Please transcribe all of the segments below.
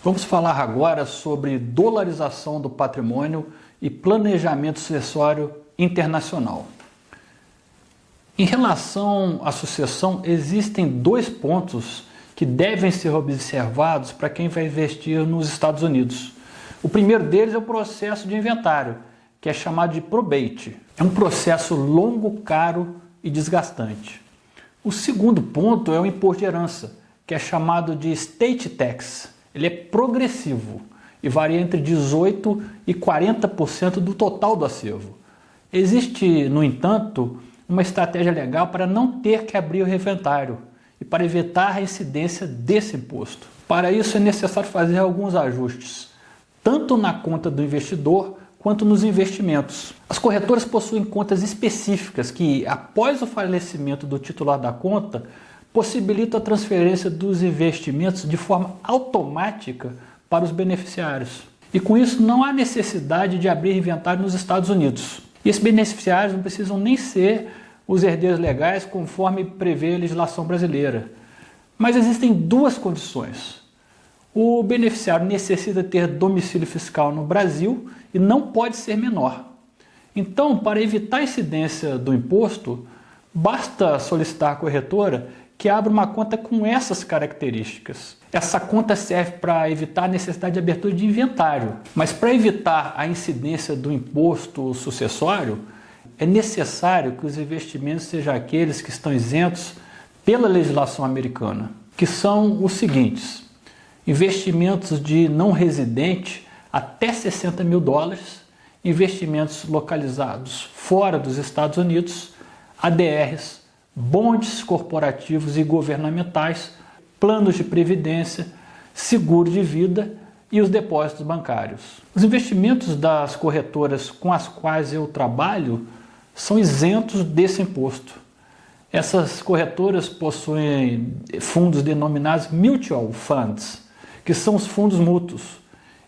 Vamos falar agora sobre dolarização do patrimônio e planejamento sucessório internacional. Em relação à sucessão, existem dois pontos que devem ser observados para quem vai investir nos Estados Unidos. O primeiro deles é o processo de inventário, que é chamado de probate. É um processo longo, caro e desgastante. O segundo ponto é o imposto de herança, que é chamado de estate tax. Ele é progressivo e varia entre 18% e 40% do total do acervo. Existe, no entanto, uma estratégia legal para não ter que abrir o inventário e para evitar a incidência desse imposto. Para isso é necessário fazer alguns ajustes, tanto na conta do investidor quanto nos investimentos. As corretoras possuem contas específicas que, após o falecimento do titular da conta, possibilitam a transferência dos investimentos de forma automática para os beneficiários. E com isso não há necessidade de abrir inventário nos Estados Unidos. E esses beneficiários não precisam nem ser os herdeiros legais conforme prevê a legislação brasileira. Mas existem duas condições. O beneficiário necessita ter domicílio fiscal no Brasil e não pode ser menor. Então, para evitar a incidência do imposto, basta solicitar à corretora que abra uma conta com essas características. Essa conta serve para evitar a necessidade de abertura de inventário, mas para evitar a incidência do imposto sucessório, é necessário que os investimentos sejam aqueles que estão isentos pela legislação americana, que são os seguintes: investimentos de não residente até $60 mil, investimentos localizados fora dos Estados Unidos, ADRs, bondes corporativos e governamentais, planos de previdência, seguro de vida e os depósitos bancários. Os investimentos das corretoras com as quais eu trabalho são isentos desse imposto. Essas corretoras possuem fundos denominados mutual funds, que são os fundos mútuos.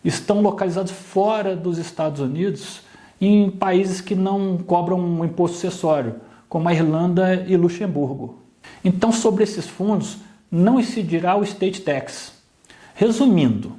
Estão localizados fora dos Estados Unidos em países que não cobram um imposto sucessório, como a Irlanda e Luxemburgo. Então, sobre esses fundos, não incidirá o estate tax. Resumindo,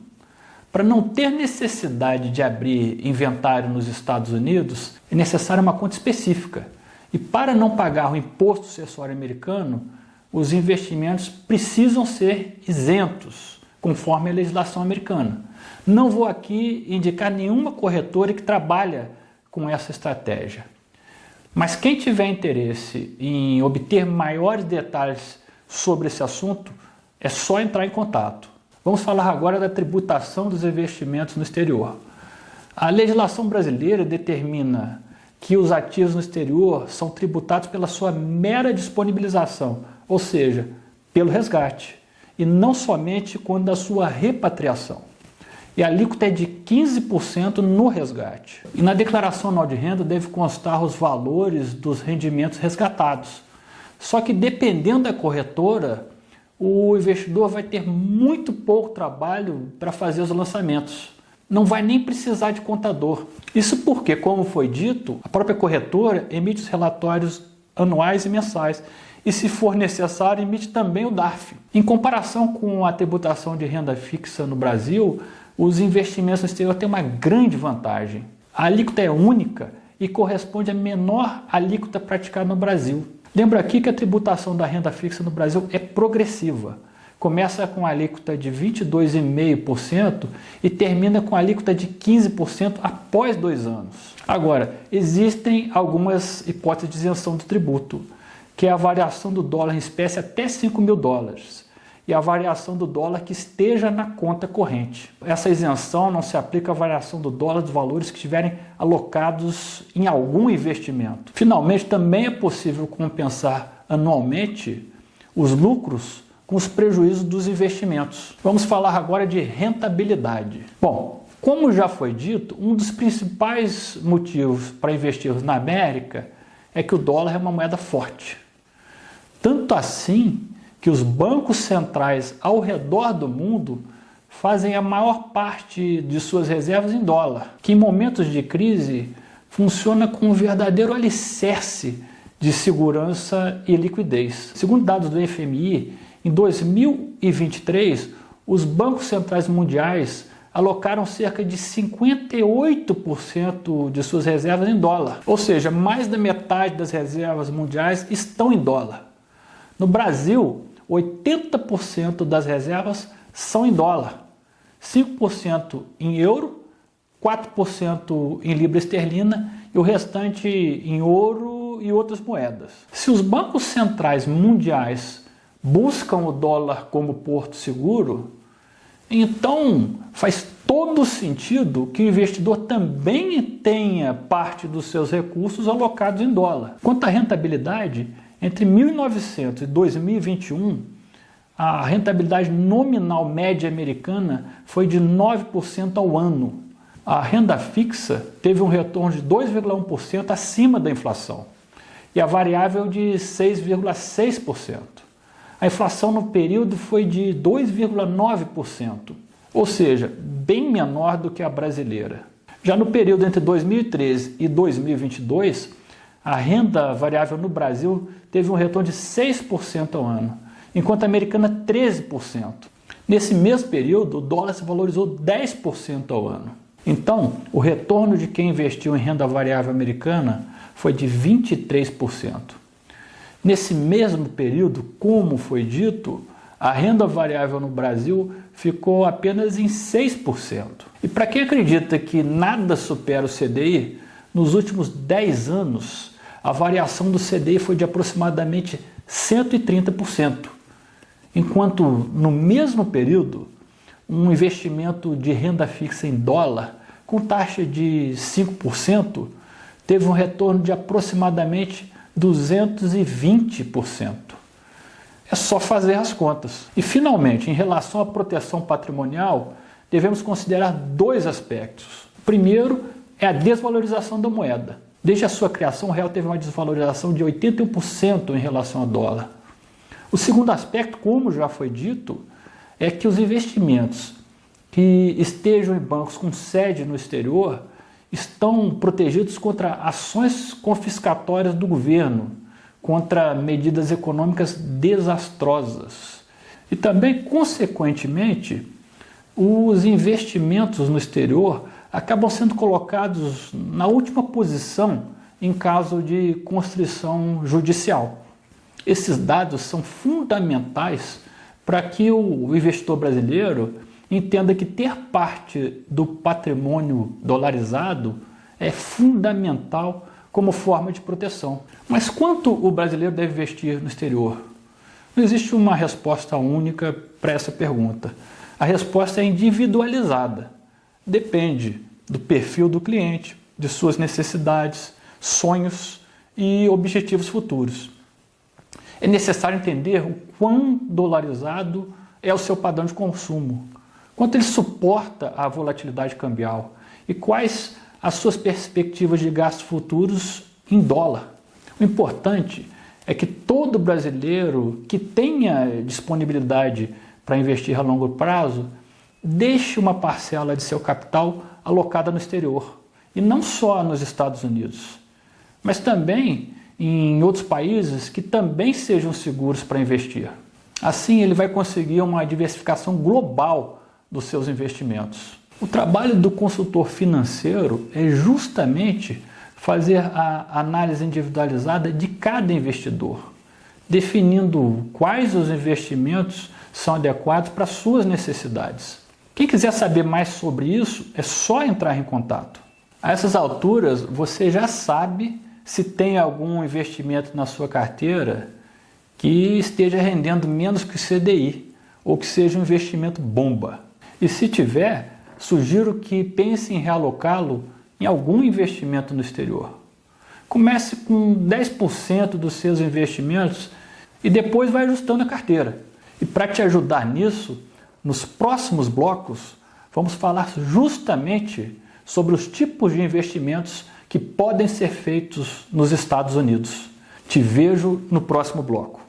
para não ter necessidade de abrir inventário nos Estados Unidos, é necessária uma conta específica. E para não pagar o imposto sucessório americano, os investimentos precisam ser isentos, conforme a legislação americana. Não vou aqui indicar nenhuma corretora que trabalha com essa estratégia. Mas quem tiver interesse em obter maiores detalhes sobre esse assunto, é só entrar em contato. Vamos falar agora da tributação dos investimentos no exterior. A legislação brasileira determina que os ativos no exterior são tributados pela sua mera disponibilização, ou seja, pelo resgate, e não somente quando da sua repatriação. E a alíquota é de 15% no resgate. E na declaração anual de renda deve constar os valores dos rendimentos resgatados. Só que dependendo da corretora, o investidor vai ter muito pouco trabalho para fazer os lançamentos. Não vai nem precisar de contador. Isso porque, como foi dito, a própria corretora emite os relatórios anuais e mensais. E, se for necessário, emite também o DARF. Em comparação com a tributação de renda fixa no Brasil, os investimentos no exterior têm uma grande vantagem. A alíquota é única e corresponde à menor alíquota praticada no Brasil. Lembra aqui que a tributação da renda fixa no Brasil é progressiva. Começa com a alíquota de 22,5% e termina com a alíquota de 15% após 2 anos. Agora, existem algumas hipóteses de isenção do tributo, que é a variação do dólar em espécie até $5 mil e a variação do dólar que esteja na conta corrente. Essa isenção não se aplica à variação do dólar dos valores que estiverem alocados em algum investimento. Finalmente, também é possível compensar anualmente os lucros com os prejuízos dos investimentos. Vamos falar agora de rentabilidade. Bom, como já foi dito, um dos principais motivos para investir na América é que o dólar é uma moeda forte. Tanto assim que os bancos centrais ao redor do mundo fazem a maior parte de suas reservas em dólar, que em momentos de crise funciona como um verdadeiro alicerce de segurança e liquidez. Segundo dados do FMI, em 2023, os bancos centrais mundiais alocaram cerca de 58% de suas reservas em dólar. Ou seja, mais da metade das reservas mundiais estão em dólar. No Brasil, 80% das reservas são em dólar, 5% em euro, 4% em libra esterlina e o restante em ouro e outras moedas. Se os bancos centrais mundiais buscam o dólar como porto seguro, então faz todo sentido que o investidor também tenha parte dos seus recursos alocados em dólar. Quanto à rentabilidade, entre 1900 e 2021, a rentabilidade nominal média americana foi de 9% ao ano. A renda fixa teve um retorno de 2,1% acima da inflação e a variável de 6,6%. A inflação no período foi de 2,9%, ou seja, bem menor do que a brasileira. Já no período entre 2013 e 2022, a renda variável no Brasil teve um retorno de 6% ao ano, enquanto a americana 13%. Nesse mesmo período, o dólar se valorizou 10% ao ano. Então, o retorno de quem investiu em renda variável americana foi de 23%. Nesse mesmo período, como foi dito, a renda variável no Brasil ficou apenas em 6%. E para quem acredita que nada supera o CDI, nos últimos 10 anos, a variação do CDI foi de aproximadamente 130%, enquanto no mesmo período, um investimento de renda fixa em dólar com taxa de 5% teve um retorno de aproximadamente 220%. É só fazer as contas. E, finalmente, em relação à proteção patrimonial, devemos considerar dois aspectos. O primeiro é a desvalorização da moeda. Desde a sua criação, o real teve uma desvalorização de 81% em relação ao dólar. O segundo aspecto, como já foi dito, é que os investimentos que estejam em bancos com sede no exterior estão protegidos contra ações confiscatórias do governo, contra medidas econômicas desastrosas. E também, consequentemente, os investimentos no exterior acabam sendo colocados na última posição em caso de constrição judicial. Esses dados são fundamentais para que o investidor brasileiro entenda que ter parte do patrimônio dolarizado é fundamental como forma de proteção. Mas quanto o brasileiro deve investir no exterior? Não existe uma resposta única para essa pergunta. A resposta é individualizada. Depende do perfil do cliente, de suas necessidades, sonhos e objetivos futuros. É necessário entender o quão dolarizado é o seu padrão de consumo, quanto ele suporta a volatilidade cambial e quais as suas perspectivas de gastos futuros em dólar. O importante é que todo brasileiro que tenha disponibilidade para investir a longo prazo deixe uma parcela de seu capital alocada no exterior, e não só nos Estados Unidos, mas também em outros países que também sejam seguros para investir. Assim, ele vai conseguir uma diversificação global dos seus investimentos. O trabalho do consultor financeiro é justamente fazer a análise individualizada de cada investidor, definindo quais os investimentos são adequados para suas necessidades. Quem quiser saber mais sobre isso, é só entrar em contato. A essas alturas, você já sabe se tem algum investimento na sua carteira que esteja rendendo menos que o CDI, ou que seja um investimento bomba. E se tiver, sugiro que pense em realocá-lo em algum investimento no exterior. Comece com 10% dos seus investimentos e depois vai ajustando a carteira. E para te ajudar nisso, nos próximos blocos, vamos falar justamente sobre os tipos de investimentos que podem ser feitos nos Estados Unidos. Te vejo no próximo bloco.